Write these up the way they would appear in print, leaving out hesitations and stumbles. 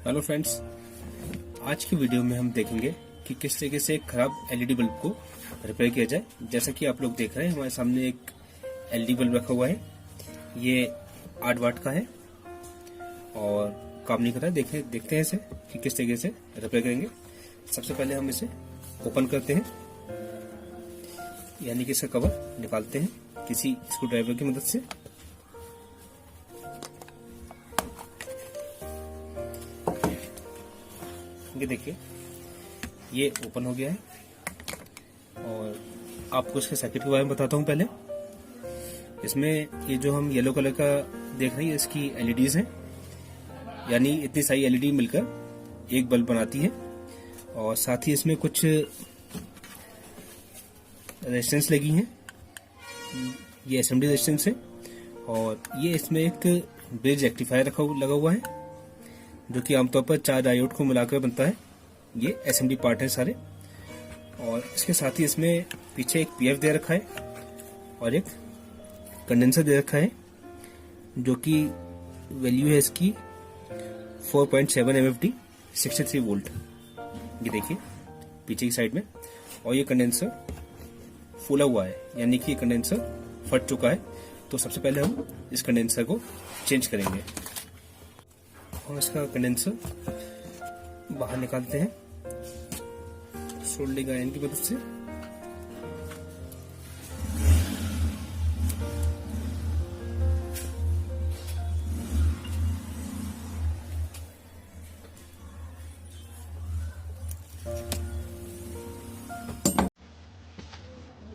Hello friends, आज की video में हम देखेंगे कि किस तरीके से एक खराब एलईडी बल्ब को रिपेयर किया जाए। जैसा कि आप लोग देख रहे हैं, हमारे सामने एक एलईडी बल्ब रखा हुआ है। ये 8 वाट का है और काम नहीं कर रहा है। देखते हैं इसे कि किस तरीके से रिपेयर करेंगे। सबसे पहले हम इसे ओपन करते हैं, यानी कि इसका कवर निकालते हैं किसी स्क्रू ड्राइवर की मदद से। ये देखिए, ये ओपन हो गया है और आपको इसके सर्किट के बारे में बताता हूँ। पहले इसमें ये जो हम येलो कलर का देख रहे हैं, इसकी एलईडीज हैं, यानी इतनी सारी एलईडी मिलकर एक बल्ब बनाती है। और साथ ही इसमें कुछ रेजिस्टेंस लगी हैं, ये एसएमडी रेजिस्टेंस है। और ये इसमें एक ब्रिज रेक्टिफायर लगा हुआ है, जो कि आमतौर पर 4 डायोड को मिलाकर बनता है। ये एसएमडी पार्ट है सारे। और इसके साथ ही इसमें पीछे एक पीएफ दे रखा है और एक कंडेंसर दे रखा है, जो कि वैल्यू है इसकी 4.7 MFD 63 वोल्ट। ये देखिए पीछे की साइड में। और ये कंडेंसर फूला हुआ है, यानी कि ये कंडेंसर फट चुका है। तो सबसे पहले हम इस कंडेंसर को चेंज करेंगे और इसका कंडेंसर बाहर निकालते हैं सोल्डरिंग आयरन की मदद से।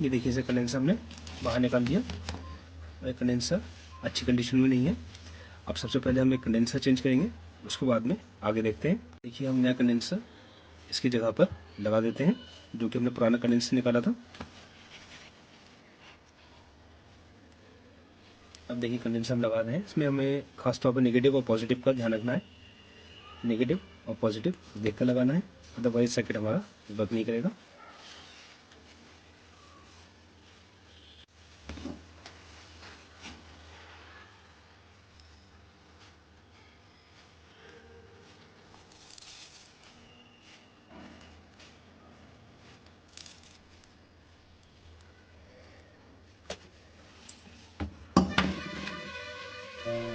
ये देखिए, इसे कंडेंसर हमने बाहर निकाल दिया और कंडेंसर अच्छी कंडीशन में नहीं है। अब सबसे पहले हम एक कंडेंसर चेंज करेंगे, उसके बाद में आगे देखते हैं। देखिए, हम नया कंडेंसर इसकी जगह पर लगा देते हैं, जो कि हमने पुराना कंडेंसर निकाला था। अब देखिए, कंडेंसर हम लगा रहे हैं। इसमें हमें खासतौर पर नेगेटिव और पॉजिटिव का ध्यान रखना है। नेगेटिव और पॉजिटिव देखकर लगाना है, अदरवाइज सर्किट हमारा वर्क नहीं करेगा।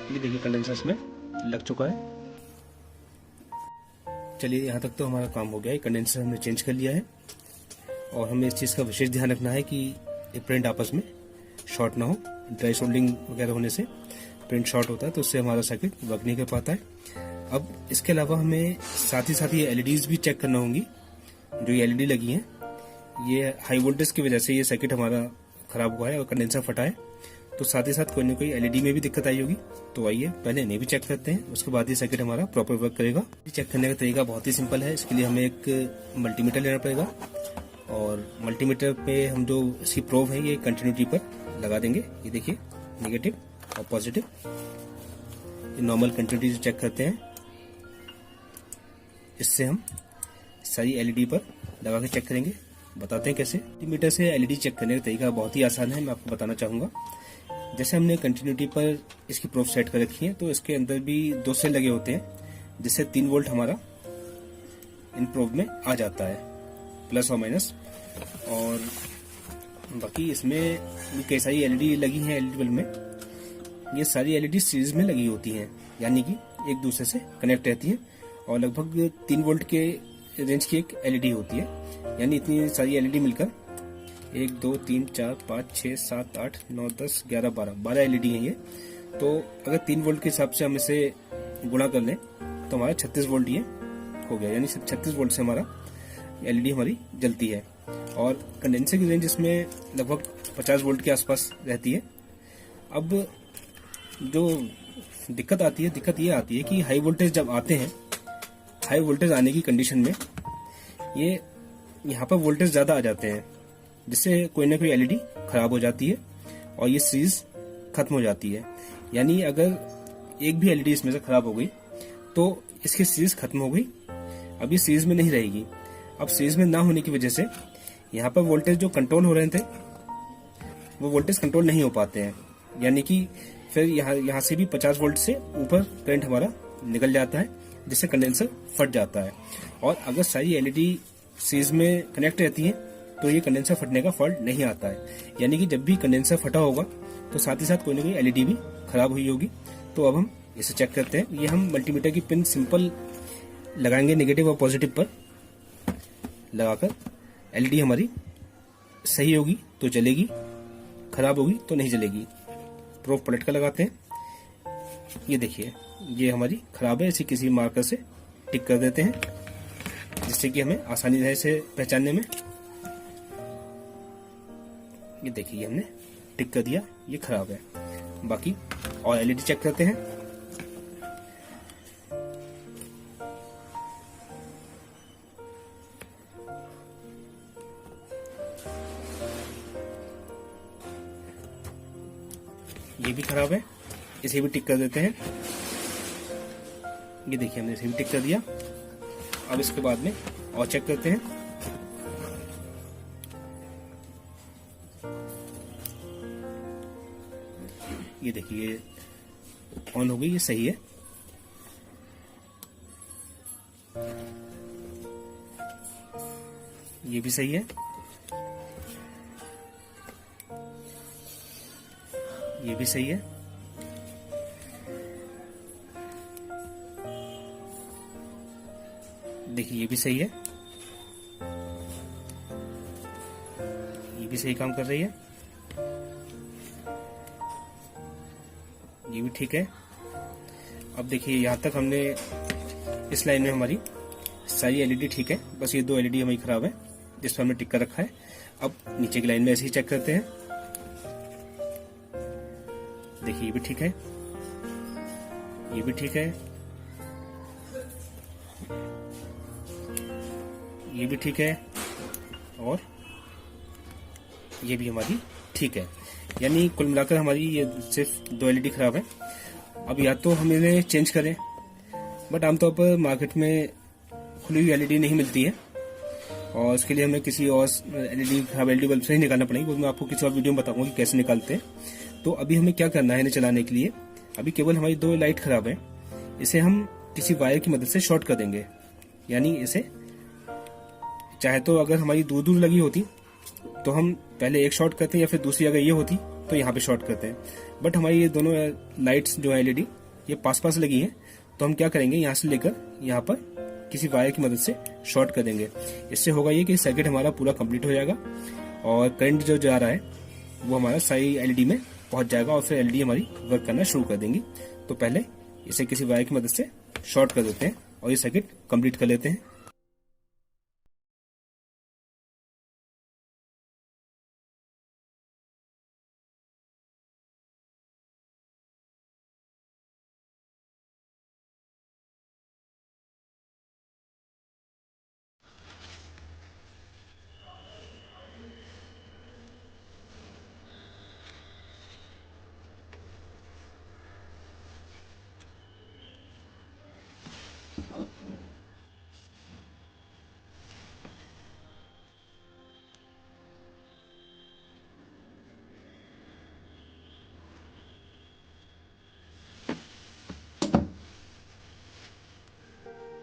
ये देखिए, कंडेंसर इसमें लग चुका है। चलिए, यहाँ तक तो हमारा काम हो गया है। कंडेंसर हमने चेंज कर लिया है और हमें इस चीज़ का विशेष ध्यान रखना है कि ये प्रिंट आपस में शॉर्ट ना हो। ड्राई सोल्डिंग वगैरह होने से प्रिंट शॉर्ट होता है, तो उससे हमारा सर्किट वर्क नहीं कर पाता है। अब इसके अलावा हमें साथ ही ये एलईडीज भी चेक करना होंगी। जो ये एलईडी लगी हैं, ये हाई वोल्टेज की वजह से ये सर्किट हमारा खराब हुआ है और कंडेंसर फटा है। तो साथ ही साथ कोई ना कोई एलईडी में भी दिक्कत आई होगी। तो आइए पहले इन्हें भी चेक करते हैं, उसके बाद ही सर्किट हमारा प्रॉपर वर्क करेगा। चेक करने का तरीका बहुत ही सिंपल है। इसके लिए हमें एक मल्टीमीटर लेना पड़ेगा और मल्टीमीटर पे हम जो इसकी प्रोब है, ये कंटिन्यूटी पर लगा देंगे। ये देखिए, नेगेटिव और पॉजिटिव, ये नॉर्मल कंटिन्यूटी चेक करते हैं। इससे हम सारी एलईडी पर लगा के चेक करेंगे। बताते हैं कैसे। मल्टीमीटर से एलईडी चेक करने का तरीका बहुत ही आसान है, मैं आपको बताना चाहूँगा। जैसे हमने कंटिन्यूटी पर इसकी प्रोब सेट कर रखी है, तो इसके अंदर भी 2 सेल लगे होते हैं, जिससे 3 वोल्ट हमारा इन प्रोब में आ जाता है, प्लस और माइनस। और बाकी इसमें कई सारी एलईडी लगी हैं एलईडी बल्ब में। ये सारी एलईडी सीरीज में लगी होती हैं, यानी कि एक दूसरे से कनेक्ट रहती हैं। और लगभग 3 वोल्ट के रेंज की एक एलईडी होती है, यानी इतनी सारी एलईडी मिलकर 1 2 3 4 5 6 7 8 9 10 11 12 एलईडी हैं ये। तो अगर 3 वोल्ट के हिसाब से हम इसे गुणा कर लें, तो हमारा 36 वोल्ट ये हो गया, यानी 36 वोल्ट से हमारा एलईडी हमारी जलती है। और कंडेंसर की रेंज इसमें लगभग 50 वोल्ट के आसपास रहती है। अब जो दिक्कत ये आती है कि हाई वोल्टेज जब आते हैं, हाई वोल्टेज आने की कंडीशन में ये यहाँ पर वोल्टेज ज़्यादा आ जाते हैं, जिससे कोई ना कोई एलईडी खराब हो जाती है और ये सीरीज खत्म हो जाती है। यानी अगर एक भी एलईडी इसमें से खराब हो गई, तो इसकी सीरीज खत्म हो गई, अब ये सीरीज में नहीं रहेगी। अब सीरीज में ना होने की वजह से यहाँ पर वोल्टेज जो कंट्रोल हो रहे थे, वो वोल्टेज कंट्रोल नहीं हो पाते हैं। यानी कि फिर यहाँ से भी 50 वोल्ट से ऊपर करंट हमारा निकल जाता है, जिससे कंडेंसर फट जाता है। और अगर सारी एलईडी सीरीज में कनेक्ट रहती है तो ये कंडेंसर फटने का फॉल्ट नहीं आता है। यानी कि जब भी कंडेंसर फटा होगा तो साथ ही साथ कोई ना कोई एलईडी भी खराब हुई होगी। तो अब हम इसे चेक करते हैं। ये हम मल्टीमीटर की पिन सिंपल लगाएंगे नेगेटिव और पॉजिटिव पर लगाकर। एलईडी हमारी सही होगी तो चलेगी, खराब होगी तो नहीं चलेगी। प्रूफ पलट कर लगाते हैं। ये देखिए, ये हमारी खराब है, इसे किसी मार्कर से टिक कर देते हैं जिससे कि हमें आसानी रहे इसे पहचानने में। ये देखिए, हमने टिक कर दिया, ये खराब है। बाकी और एलईडी चेक करते हैं। ये भी खराब है, इसे भी टिक कर देते हैं। ये देखिए, हमने इसे भी टिक कर दिया। अब इसके बाद में और चेक करते हैं। ये देखिए, ये ऑन हो गई, ये सही है। ये भी सही है। ये भी सही है। देखिए, ये भी सही है। ये भी सही काम कर रही है। ये भी ठीक है। अब देखिए, यहां तक हमने इस लाइन में हमारी सारी एलईडी ठीक है, बस ये 2 एलईडी हमारी खराब है जिस पर हमने टिक कर रखा है। अब नीचे की लाइन में ऐसे ही चेक करते हैं। देखिए, ये भी ठीक है। ये भी ठीक है। ये भी ठीक है। और ये भी हमारी ठीक है। यानी कुल मिलाकर हमारी ये सिर्फ 2 एलईडी खराब है। अब या तो हम इन्हें चेंज करें, बट आमतौर पर मार्केट में खुली हुई एलईडी नहीं मिलती है और उसके लिए हमें किसी और एलईडी खराब एलईडी बल्ब से ही निकालना पड़ेगी। वो मैं आपको किसी और वीडियो में बताऊंगा कि कैसे निकालते हैं। तो अभी हमें क्या करना है इन्हें चलाने के लिए। अभी केवल हमारी 2 लाइट खराब है, इसे हम किसी वायर की मदद से शॉर्ट कर देंगे। यानी इसे चाहे तो अगर हमारी दूर दूर लगी होती तो हम पहले एक शॉर्ट करते हैं, या फिर दूसरी अगर ये होती तो यहाँ पे शॉर्ट करते हैं। बट हमारी ये दोनों लाइट्स जो है एलईडी ये पास पास लगी हैं, तो हम क्या करेंगे, यहाँ से लेकर यहाँ पर किसी वायर की मदद से शॉर्ट कर देंगे। इससे होगा ये कि सर्किट हमारा पूरा कंप्लीट हो जाएगा और करंट जो जा रहा है वो हमारा सारी एलईडी में पहुंच जाएगा और फिर एलईडी हमारी वर्क करना शुरू कर देंगी। तो पहले इसे किसी वायर की मदद से शॉर्ट कर देते हैं और ये सर्किट कंप्लीट कर लेते हैं।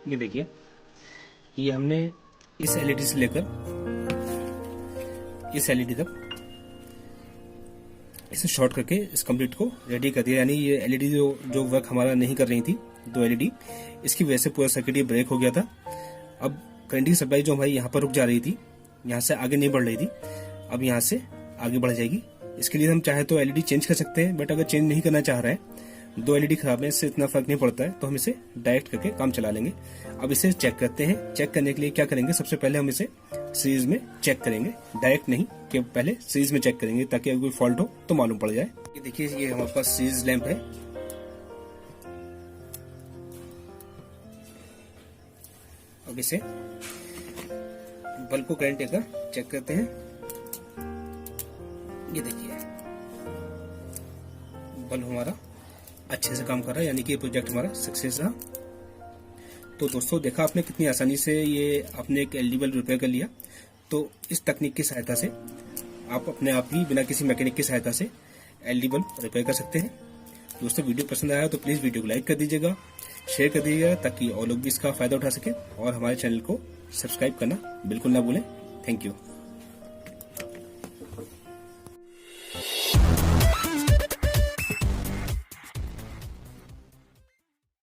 ये देखिए, ये हमने इस एलईडी से लेकर इस एलईडी तक इसे शॉर्ट करके इस कंप्लीट को रेडी कर दिया। यानी ये एलईडी जो वर्क हमारा नहीं कर रही थी, 2 एलईडी, इसकी वजह से पूरा सर्किट ये ब्रेक हो गया था। अब करंट की सप्लाई जो हमारी यहाँ पर रुक जा रही थी, यहाँ से आगे नहीं बढ़ रही थी, अब यहाँ से आगे बढ़ जाएगी। इसके लिए हम चाहे तो एलईडी चेंज कर सकते हैं, बट अगर चेंज नहीं करना चाह रहे हैं, 2 एलईडी खराब है, इससे इतना फर्क नहीं पड़ता है, तो हम इसे डायरेक्ट करके काम चला लेंगे। अब इसे चेक करते हैं। चेक करने के लिए क्या करेंगे, सबसे पहले हम इसे सीरीज में चेक करेंगे, डायरेक्ट नहीं, कि पहले सीरीज में चेक करेंगे ताकि अगर कोई फॉल्ट हो तो मालूम पड़ जाए। ये देखिए, ये हमारे पास सीरीज लैंप है। अब इसे बल्ब को करंट देकर चेक करते हैं। ये देखिए, बल्ब हमारा अच्छे से काम कर रहा है, यानी कि प्रोजेक्ट हमारा सक्सेस रहा। तो दोस्तों, देखा आपने कितनी आसानी से ये आपने एक एलईडी बल्ब रिपेयर कर लिया। तो इस तकनीक की सहायता से आप अपने आप ही बिना किसी मैकेनिक की सहायता से एलईडी बल्ब रिपेयर कर सकते हैं। दोस्तों, वीडियो पसंद आया तो प्लीज वीडियो को लाइक कर दीजिएगा, शेयर कर दीजिएगा ताकि और लोग भी इसका फायदा उठा सके, और हमारे चैनल को सब्सक्राइब करना बिल्कुल ना भूलें। Thank you.